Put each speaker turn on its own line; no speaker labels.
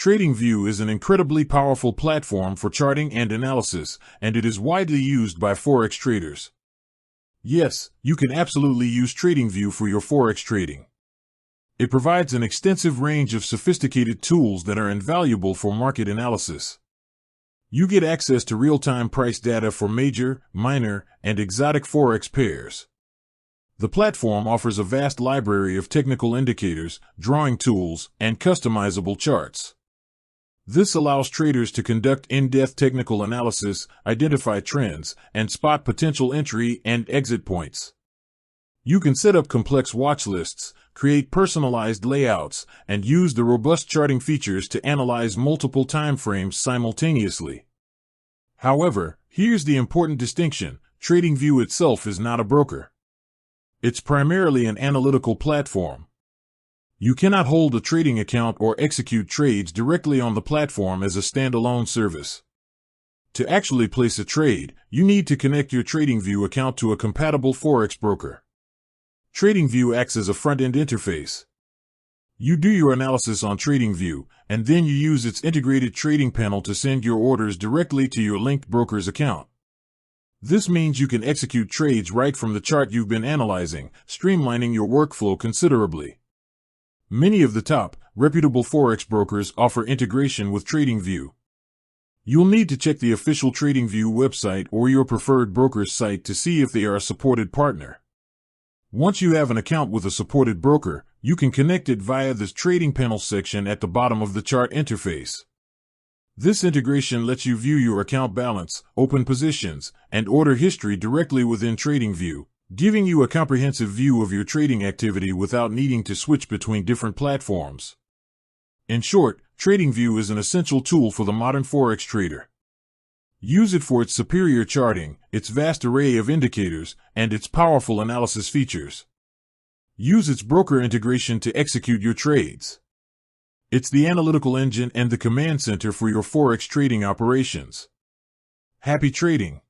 TradingView is an incredibly powerful platform for charting and analysis, and it is widely used by forex traders. Yes, you can absolutely use TradingView for your forex trading. It provides an extensive range of sophisticated tools that are invaluable for market analysis. You get access to real-time price data for major, minor, and exotic forex pairs. The platform offers a vast library of technical indicators, drawing tools, and customizable charts. This allows traders to conduct in-depth technical analysis, identify trends, and spot potential entry and exit points. You can set up complex watch lists, create personalized layouts, and use the robust charting features to analyze multiple time frames simultaneously. However, here's the important distinction: TradingView itself is not a broker. It's primarily an analytical platform. You cannot hold a trading account or execute trades directly on the platform as a standalone service. To actually place a trade, you need to connect your TradingView account to a compatible forex broker. TradingView acts as a front-end interface. You do your analysis on TradingView, and then you use its integrated trading panel to send your orders directly to your linked broker's account. This means you can execute trades right from the chart you've been analyzing, streamlining your workflow considerably. Many of the top, reputable forex brokers offer integration with TradingView. You'll need to check the official TradingView website or your preferred broker's site to see if they are a supported partner. Once you have an account with a supported broker, you can connect it via the trading panel section at the bottom of the chart interface. This integration lets you view your account balance, open positions, and order history directly within TradingView, giving you a comprehensive view of your trading activity without needing to switch between different platforms. In short, TradingView is an essential tool for the modern forex trader. Use it for its superior charting, its vast array of indicators, and its powerful analysis features. Use its broker integration to execute your trades. It's the analytical engine and the command center for your forex trading operations. Happy trading!